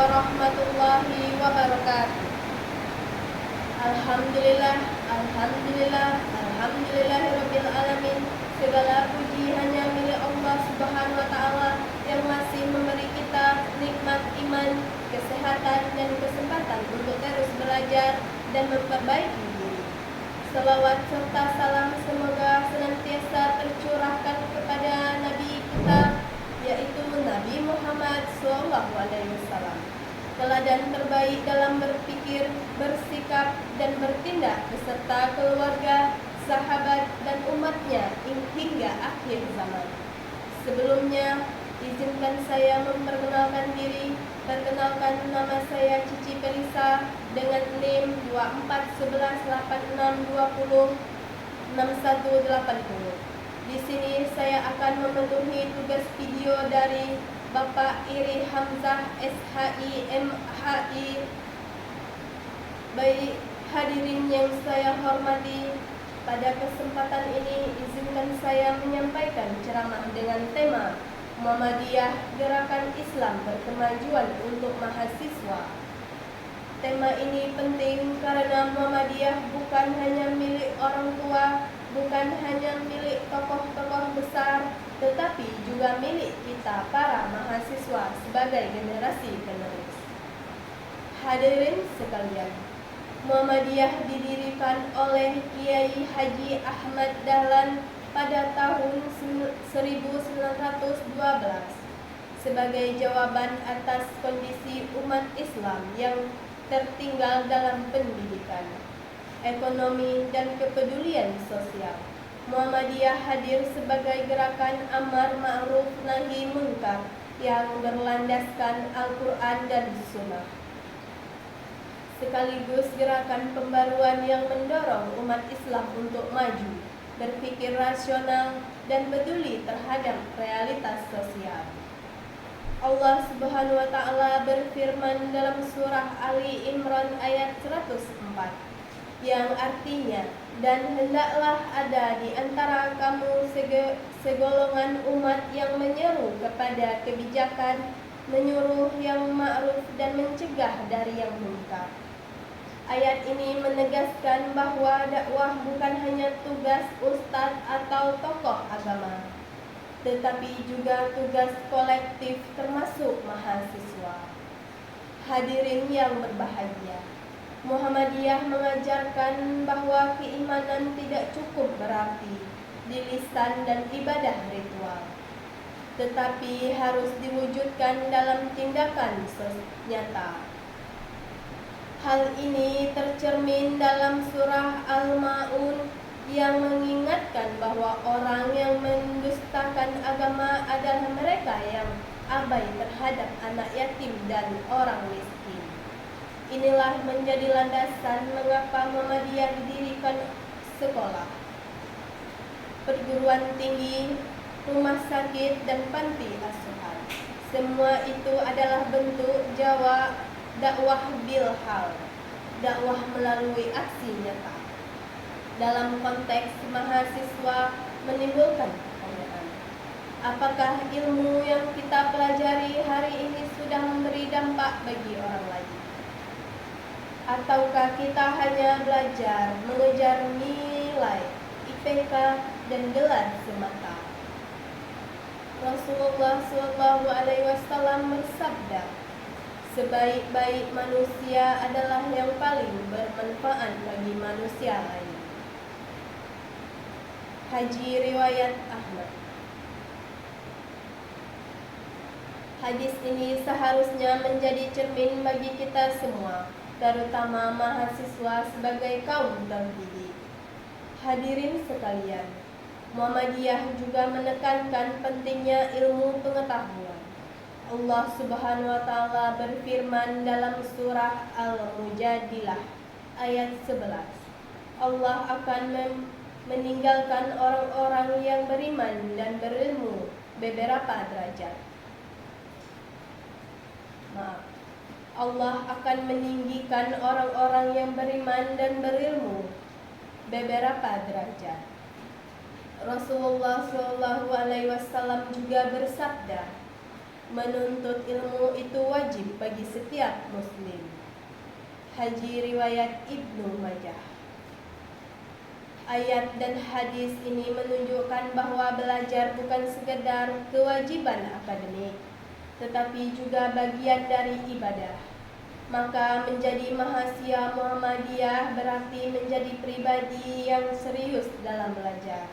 warahmatullahi wabarakatuh. Alhamdulillah, alhamdulillah, alhamdulillahirabbil alamin. Segala puji hanya milik Allah Subhanahu wa taala yang masih memberi kita nikmat iman, kesehatan dan kesempatan untuk terus belajar dan memperbaiki diri. Selawat serta salam semoga senantiasa tercurahkan kepada Nabi kita, yaitu Nabi Muhammad SAW, teladan terbaik dalam berpikir, bersikap, dan bertindak beserta keluarga, sahabat, dan umatnya hingga akhir zaman. Sebelumnya, izinkan saya memperkenalkan diri. Perkenalkan, nama saya Cici Pelisa dengan NIM 241186206180. Di sini saya akan memenuhi tugas video dari Bapak Iri Hamzah SHI MHI. Baik hadirin yang saya hormati, pada kesempatan ini izinkan saya menyampaikan ceramah dengan tema Muhammadiyah, Gerakan Islam Berkemajuan untuk Mahasiswa. Tema ini penting karena Muhammadiyah bukan hanya milik orang tua, bukan hanya milik tokoh-tokoh besar, tetapi juga milik kita para mahasiswa sebagai generasi penerus. Hadirin sekalian, Muhammadiyah didirikan oleh Kiai Haji Ahmad Dahlan pada tahun 1912 sebagai jawaban atas kondisi umat Islam yang tertinggal dalam pendidikan, ekonomi, dan kepedulian sosial. Muhammadiyah hadir sebagai gerakan amar ma'ruf nahi munkar yang berlandaskan Al-Quran dan Sunnah, sekaligus gerakan pembaruan yang mendorong umat Islam untuk maju, berpikir rasional, dan peduli terhadap realitas sosial. Allah Subhanahu wa taala berfirman dalam surah Ali Imran ayat 104 yang artinya, dan hendaklah ada di antara kamu segolongan umat yang menyeru kepada kebijakan, menyuruh yang ma'ruf dan mencegah dari yang munkar. Ayat ini menegaskan bahwa dakwah bukan hanya tugas ustadz atau tokoh agama, tetapi juga tugas kolektif termasuk mahasiswa. Hadirin yang berbahagia, Muhammadiyah mengajarkan bahwa keimanan tidak cukup berarti di lisan dan ibadah ritual, tetapi harus diwujudkan dalam tindakan nyata. Hal ini tercermin dalam surah Al-Ma'un yang mengingatkan bahwa orang yang mendustakan agama adalah mereka yang abai terhadap anak yatim dan orang miskin. Inilah menjadi landasan mengapa Muhammadiyah didirikan sekolah, perguruan tinggi, rumah sakit, dan panti asuhan. Semua itu adalah bentuk dakwah bilhal, dakwah melalui aksi nyata. Dalam konteks mahasiswa menimbulkan pertanyaan, apakah ilmu yang kita pelajari hari ini sudah memberi dampak bagi orang lain? Ataukah kita hanya belajar mengejar nilai, IPK, dan gelar semata? Rasulullah SAW bersabda, sebaik-baik manusia adalah yang paling bermanfaat bagi manusia lain. Haji riwayat Ahmad. Hadis ini seharusnya menjadi cermin bagi kita semua, terutama mahasiswa sebagai kaum terdidik. Hadirin sekalian, Muhammadiyah juga menekankan pentingnya ilmu pengetahuan. Allah Subhanahu wa taala berfirman dalam surah Al-Mujadilah ayat 11. Allah akan meninggalkan orang-orang yang beriman dan berilmu beberapa derajat. Allah akan meninggikan orang-orang yang beriman dan berilmu beberapa derajat. Rasulullah SAW juga bersabda, Menuntut ilmu itu wajib bagi setiap muslim. Haji riwayat Ibnu Majah. Ayat dan hadis ini menunjukkan bahwa belajar bukan sekedar kewajiban akademik, tetapi juga bagian dari ibadah. Maka menjadi mahasiswa Muhammadiyah berarti menjadi pribadi yang serius dalam belajar,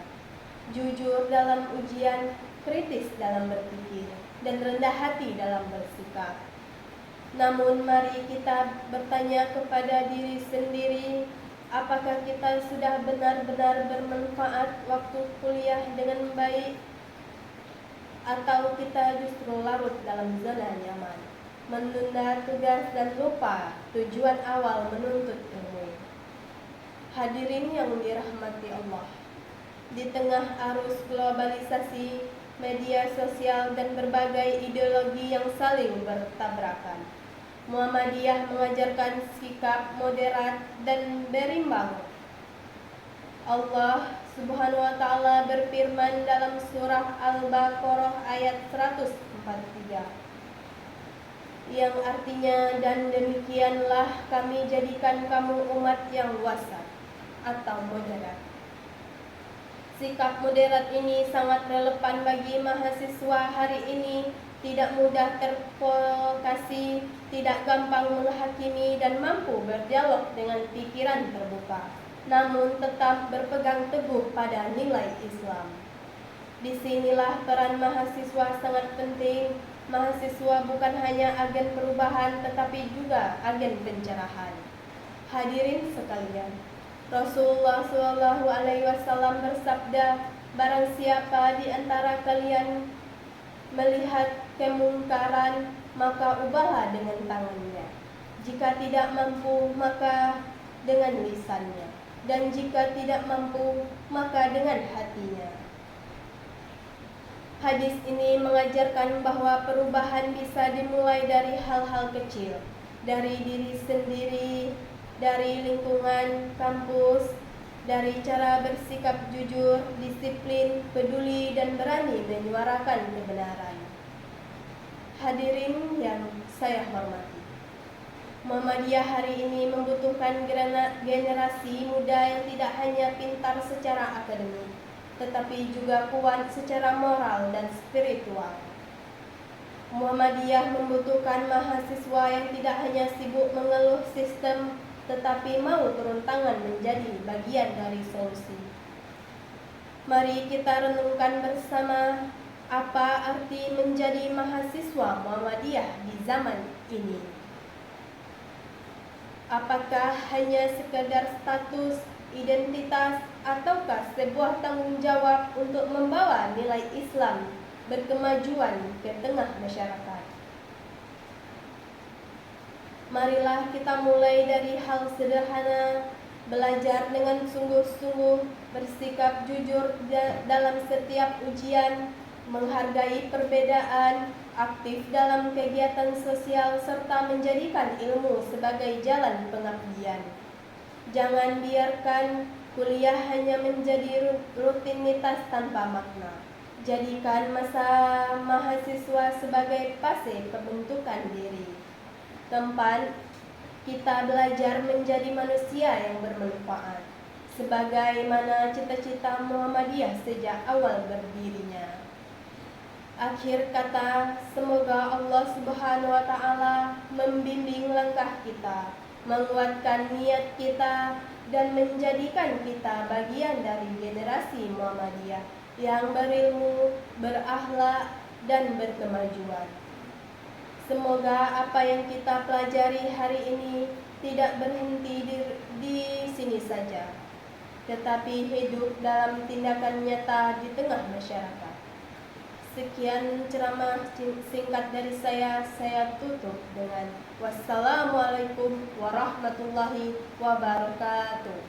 jujur dalam ujian, kritis dalam berpikir, dan rendah hati dalam bersikap. Namun mari kita bertanya kepada diri sendiri, apakah kita sudah benar-benar bermanfaat waktu kuliah dengan baik, atau kita justru larut dalam zona nyaman, menunda tugas dan lupa tujuan awal menuntut ilmu. Hadirin yang dirahmati Allah, di tengah arus globalisasi, media sosial, dan berbagai ideologi yang saling bertabrakan, Muhammadiyah mengajarkan sikap moderat dan berimbang. Allah Subhanahu wa Ta'ala berfirman dalam surah Al-Baqarah ayat 143, yang artinya, dan demikianlah kami jadikan kamu umat yang wasat atau moderat. Sikap moderat ini sangat relevan bagi mahasiswa hari ini, tidak mudah terprovokasi, tidak gampang menghakimi, dan mampu berdialog dengan pikiran terbuka, namun tetap berpegang teguh pada nilai Islam. Disinilah peran mahasiswa sangat penting. Mahasiswa bukan hanya agen perubahan, tetapi juga agen pencerahan. Hadirin sekalian, Rasulullah SAW bersabda, barang siapa di antara kalian melihat kemungkaran, maka ubahlah dengan tangannya. Jika tidak mampu, maka dengan lisannya. Dan jika tidak mampu, maka dengan hatinya. Hadis ini mengajarkan bahwa perubahan bisa dimulai dari hal-hal kecil, dari diri sendiri, dari lingkungan kampus, dari cara bersikap jujur, disiplin, peduli, dan berani menyuarakan kebenaran. Hadirin yang saya hormati, Muhammadiyah hari ini membutuhkan generasi muda yang tidak hanya pintar secara akademik, tetapi juga kuat secara moral dan spiritual. Muhammadiyah membutuhkan mahasiswa yang tidak hanya sibuk mengeluh sistem, tetapi mau turun tangan menjadi bagian dari solusi. Mari kita renungkan bersama, apa arti menjadi mahasiswa Muhammadiyah di zaman ini? Apakah hanya sekedar status, identitas, ataukah sebuah tanggung jawab untuk membawa nilai Islam berkemajuan ke tengah masyarakat? Marilah kita mulai dari hal sederhana, belajar dengan sungguh-sungguh, bersikap jujur dalam setiap ujian, menghargai perbedaan, aktif dalam kegiatan sosial, serta menjadikan ilmu sebagai jalan pengabdian. Jangan biarkan kuliah hanya menjadi rutinitas tanpa makna. Jadikan masa mahasiswa sebagai fase pembentukan diri, tempat kita belajar menjadi manusia yang bermanfaat, sebagaimana cita-cita Muhammadiyah sejak awal berdirinya. Akhir kata, semoga Allah Subhanahu wa Ta'ala membimbing langkah kita, menguatkan niat kita, dan menjadikan kita bagian dari generasi Muhammadiyah yang berilmu, berakhlak, dan berkemajuan. Semoga apa yang kita pelajari hari ini tidak berhenti di sini saja, tetapi hidup dalam tindakan nyata di tengah masyarakat. Sekian ceramah singkat dari saya tutup dengan wassalamualaikum warahmatullahi wabarakatuh.